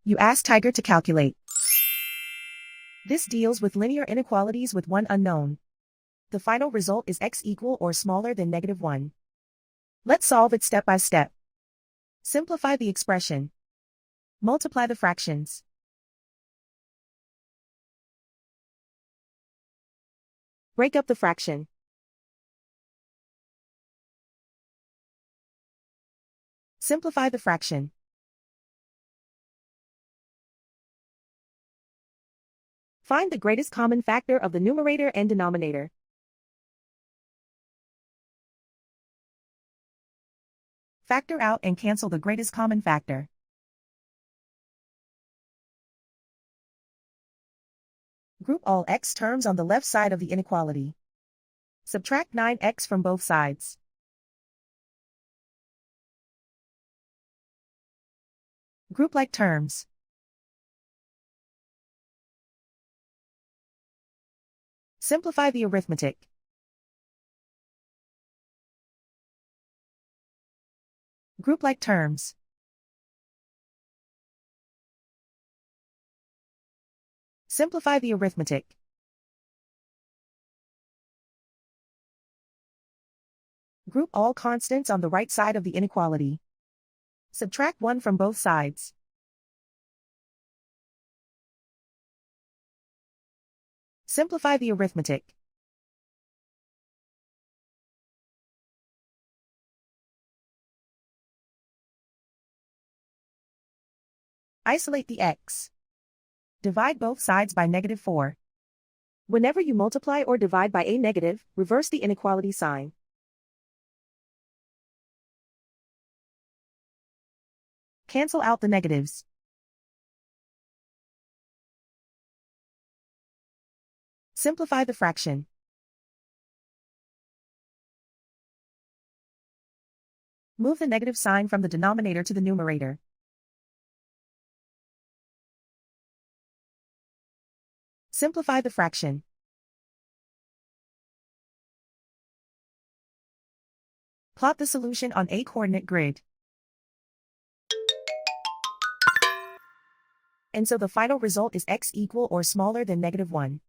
You ask Tiger to calculate. This deals with linear inequalities with one unknown. The final result is x equal or smaller than -1. Let's solve it step by step. Simplify the expression. Multiply the fractions. Break up the fraction. Simplify the fraction. Find the greatest common factor of the numerator and denominator. Factor out and cancel the greatest common factor. Group all x terms on the left side of the inequality. Subtract 9x from both sides. Group like terms. Simplify the arithmetic. Group like terms. Simplify the arithmetic. Group all constants on the right side of the inequality. Subtract 1 from both sides. Simplify the arithmetic. Isolate the x. Divide both sides by -4. Whenever you multiply or divide by a negative, reverse the inequality sign. Cancel out the negatives. Simplify the fraction. Move the negative sign from the denominator to the numerator. Simplify the fraction. Plot the solution on a coordinate grid. And so the final result is x equal or smaller than -1.